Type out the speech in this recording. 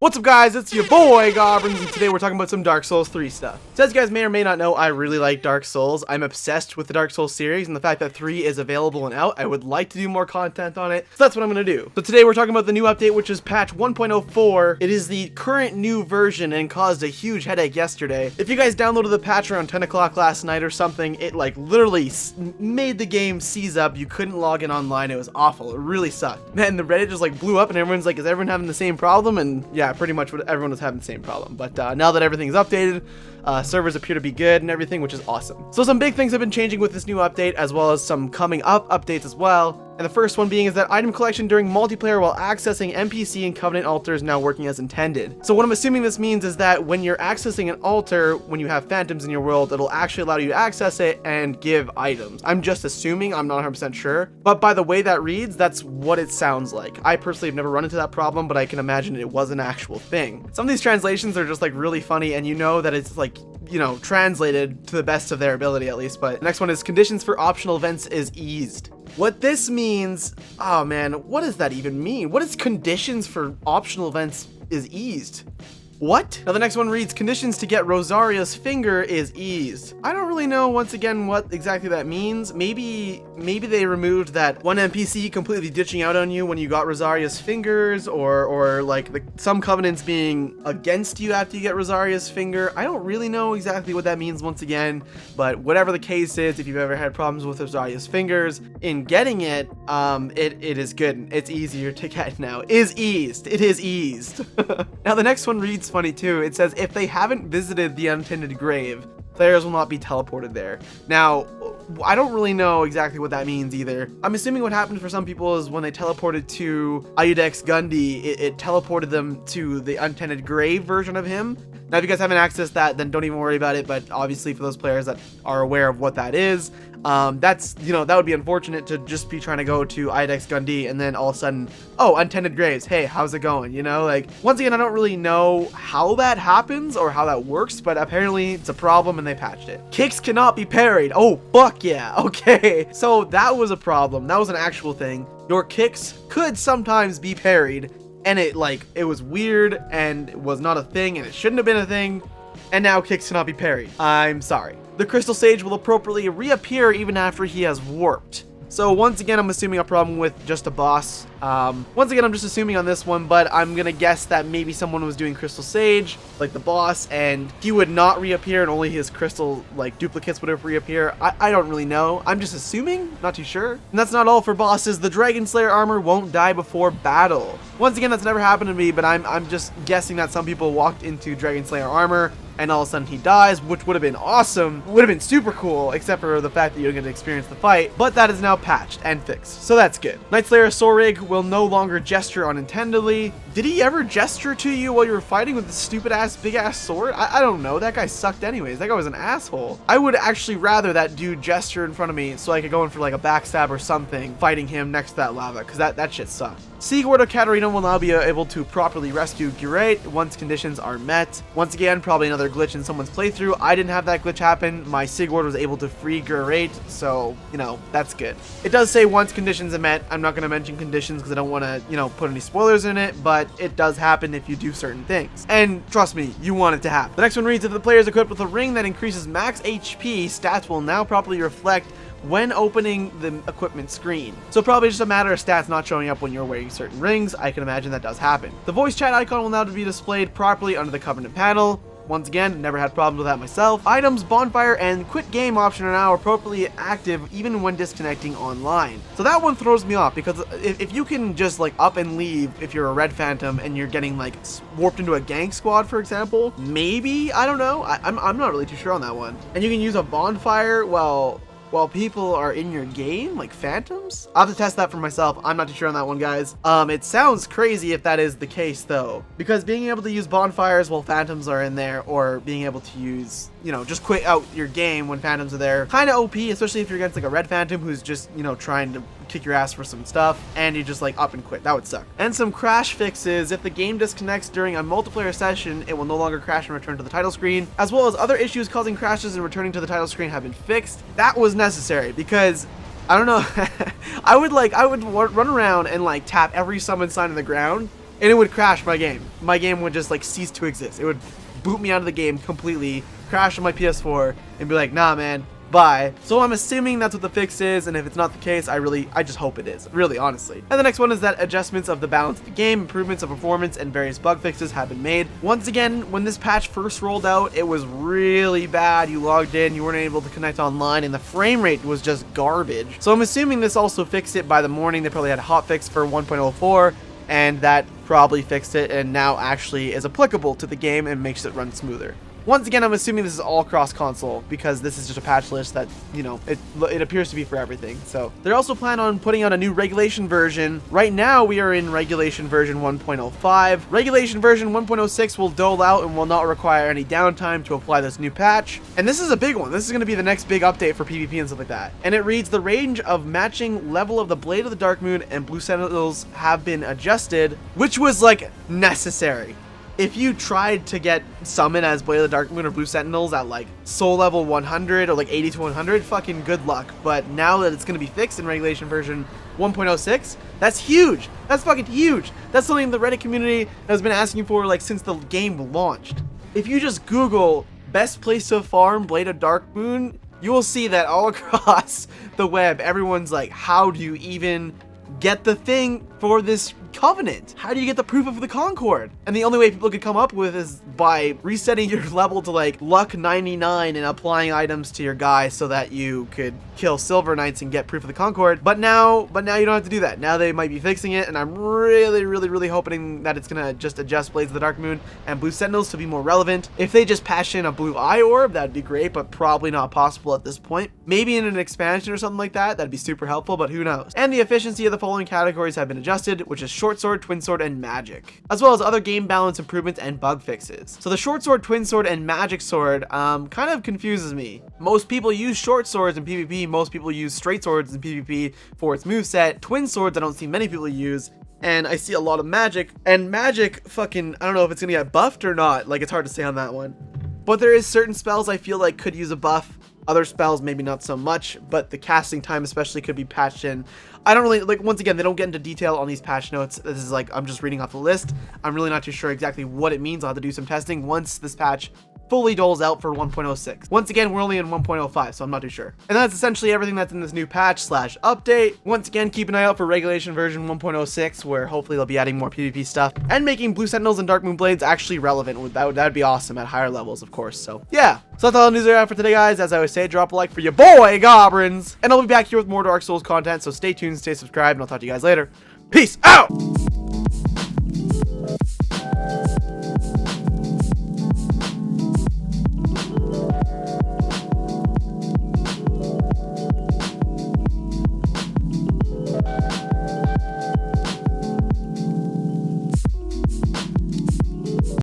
What's up, guys? It's your boy Goblins, and today we're talking about some Dark Souls 3 stuff. So as you guys may or may not know, I really like Dark Souls. I'm obsessed with the Dark Souls series, and the fact that 3 is available and out, I would like to do more content on it, so that's what I'm gonna do. So today we're talking about the new update, which is patch 1.04. It is the current new version and caused a huge headache yesterday. If you guys downloaded the patch around 10 o'clock last night or something, it like literally made the game seize up. You couldn't log in online. It was awful. It really sucked. Man, the Reddit just like blew up, and everyone's like, is everyone having the same problem? And yeah, pretty much everyone was having the same problem. But now that everything's updated, servers appear to be good and everything, which is awesome. So some big things have been changing with this new update, as well as some coming up updates as well. And the first one being is that item collection during multiplayer while accessing NPC and Covenant altars now working as intended. So what I'm assuming this means is that when you're accessing an altar, when you have phantoms in your world, it'll actually allow you to access it and give items. I'm just assuming, I'm not 100% sure. But by the way that reads, that's what it sounds like. I personally have never run into that problem, but I can imagine it was an actual thing. Some of these translations are just like really funny, and you know that it's like, you know, translated to the best of their ability at least. But the next one is conditions for optional events is eased. What this means, oh man, what does that even mean? What is conditions for optional events is eased? What? Now the next one reads, conditions to get Rosaria's finger is eased. I don't really know, once again, what exactly that means. Maybe they removed that one NPC completely ditching out on you when you got Rosaria's fingers, or like some covenants being against you after you get Rosaria's finger. I don't really know exactly what that means once again, but whatever the case is, if you've ever had problems with Rosaria's fingers, in getting it, it is good. It's easier to get now. Is eased. It is eased. Now the next one reads funny too. It says if they haven't visited the untended grave, players will not be teleported there. Now, I don't really know exactly what that means either. I'm assuming what happened for some people is when they teleported to Ayudex Gundy, it teleported them to the untended grave version of him. Now, if you guys haven't accessed that, then don't even worry about it. But obviously, for those players that are aware of what that is, that's, you know, that would be unfortunate to just be trying to go to Ayudex Gundy and then all of a sudden, oh, untended graves. Hey, how's it going? You know, like, once again, I don't really know how that happens or how that works, but apparently it's a problem and they patched it. Kicks cannot be parried. Oh, fuck yeah. Okay. So that was a problem. That was an actual thing. Your kicks could sometimes be parried. And it was weird and it was not a thing and it shouldn't have been a thing. And now kicks cannot be parried. I'm sorry. The Crystal Sage will appropriately reappear even after he has warped. So once again, I'm assuming a problem with just a boss. Once again, I'm just assuming on this one, but I'm gonna guess that maybe someone was doing Crystal Sage, like the boss, and he would not reappear and only his crystal duplicates would reappear. I don't really know. I'm just assuming, not too sure. And that's not all for bosses. The Dragon Slayer armor won't die before battle. Once again, that's never happened to me, but I'm just guessing that some people walked into Dragon Slayer armor and all of a sudden he dies, which would have been awesome, would have been super cool, except for the fact that you're going to experience the fight, but that is now patched and fixed, so that's good. Night Slayer Sorig will no longer gesture unintendedly. Did he ever gesture to you while you were fighting with this stupid ass, big ass sword? I don't know, that guy sucked anyways, that guy was an asshole. I would actually rather that dude gesture in front of me so I could go in for like a backstab or something, fighting him next to that lava, because that shit sucked. Sigurd or Katarina will now be able to properly rescue Gurate once conditions are met. Once again, probably another glitch in someone's playthrough. I didn't have that glitch happen. My Sigurd was able to free Gurate, so, you know, that's good. It does say once conditions are met. I'm not going to mention conditions because I don't want to, you know, put any spoilers in it, but it does happen if you do certain things. And trust me, you want it to happen. The next one reads, if the player is equipped with a ring that increases max HP, stats will now properly reflect when opening the equipment screen. So probably just a matter of stats not showing up when you're wearing certain rings. I can imagine that does happen. The voice chat icon will now be displayed properly under the Covenant panel. Once again, never had problems with that myself. Items, bonfire, and quit game option are now appropriately active even when disconnecting online. So that one throws me off because if you can just like up and leave if you're a red phantom and you're getting like warped into a gang squad, for example, maybe, I don't know. I'm not really too sure on that one. And you can use a bonfire while people are in your game, like phantoms? I'll have to test that for myself. I'm not too sure on that one, guys. It sounds crazy if that is the case, though, because being able to use bonfires while phantoms are in there, or being able to use, you know, just quit out your game when phantoms are there, kind of OP, especially if you're against like a red phantom who's just, you know, trying to kick your ass for some stuff, and you just like up and quit. That would suck. And some crash fixes. If the game disconnects during a multiplayer session, it will no longer crash and return to the title screen, as well as other issues causing crashes and returning to the title screen have been fixed. That was necessary because I don't know, I would run around and like tap every summon sign in the ground and it would crash my game. My game would just like cease to exist. It would boot me out of the game completely, crash on my PS4, and be like, nah, man, bye. So I'm assuming that's what the fix is, and if it's not the case, I just hope it is, really, honestly. And the next one is that adjustments of the balance of the game, improvements of performance, and various bug fixes have been made. Once again, when this patch first rolled out, it was really bad. You logged in, you weren't able to connect online, and the frame rate was just garbage. So I'm assuming this also fixed it by the morning. They probably had a hotfix for 1.04, and that probably fixed it, and now actually is applicable to the game and makes it run smoother. Once again, I'm assuming this is all cross-console because this is just a patch list that, you know, it appears to be for everything. So they're also planning on putting out a new regulation version. Right now, we are in regulation version 1.05. Regulation version 1.06 will dole out and will not require any downtime to apply this new patch. And this is a big one. This is going to be the next big update for PvP and stuff like that. And it reads, the range of matching level of the Blade of the Darkmoon and Blue Sentinels have been adjusted, which was like necessary. If you tried to get summon as Blade of the Darkmoon or Blue Sentinels at like soul level 100 or like 80 to 100, fucking good luck. But now that it's going to be fixed in regulation version 1.06, that's huge. That's fucking huge. That's something the Reddit community has been asking for like since the game launched. If you just Google best place to farm Blade of Darkmoon, you will see that all across the web, everyone's like, how do you even get the thing for this covenant? How do you get the proof of the Concord? And the only way people could come up with is by resetting your level to like luck 99 and applying items to your guy so that you could kill silver knights and get proof of the Concord. But now you don't have to do that. Now they might be fixing it, and I'm really hoping that it's gonna just adjust Blades of the Darkmoon and Blue Sentinels to be more relevant. If they just patch in a blue eye orb, that'd be great, but probably not possible at this point. Maybe in an expansion or something like that, that'd be super helpful, but who knows. And the efficiency of the following categories have been adjusted, which is short sword, twin sword, and magic, as well as other game balance improvements and bug fixes. So the short sword, twin sword, and magic sword kind of confuses me. Most people use short swords in PvP, most people use straight swords in PvP for its moveset. Twin swords I don't see many people use, and I see a lot of magic, and magic fucking, I don't know if it's gonna get buffed or not, like it's hard to say on that one. But there is certain spells I feel like could use a buff. Other spells maybe not so much, but the casting time especially could be patched in. I don't really, like, once again, they don't get into detail on these patch notes. This is like, I'm just reading off the list. I'm really not too sure exactly what it means. I'll have to do some testing once this patch fully doles out for 1.06. Once again, we're only in 1.05, so I'm not too sure. And that's essentially everything that's in this new patch / update. Once again, keep an eye out for regulation version 1.06, where hopefully they'll be adding more PvP stuff and making Blue Sentinels and Darkmoon Blades actually relevant. That'd be awesome at higher levels, of course. So yeah, so that's all the news I have for today, guys. As I always say, drop a like for your boy Goblins, and I'll be back here with more Dark Souls content. So stay tuned, stay subscribed, and I'll talk to you guys later. Peace out.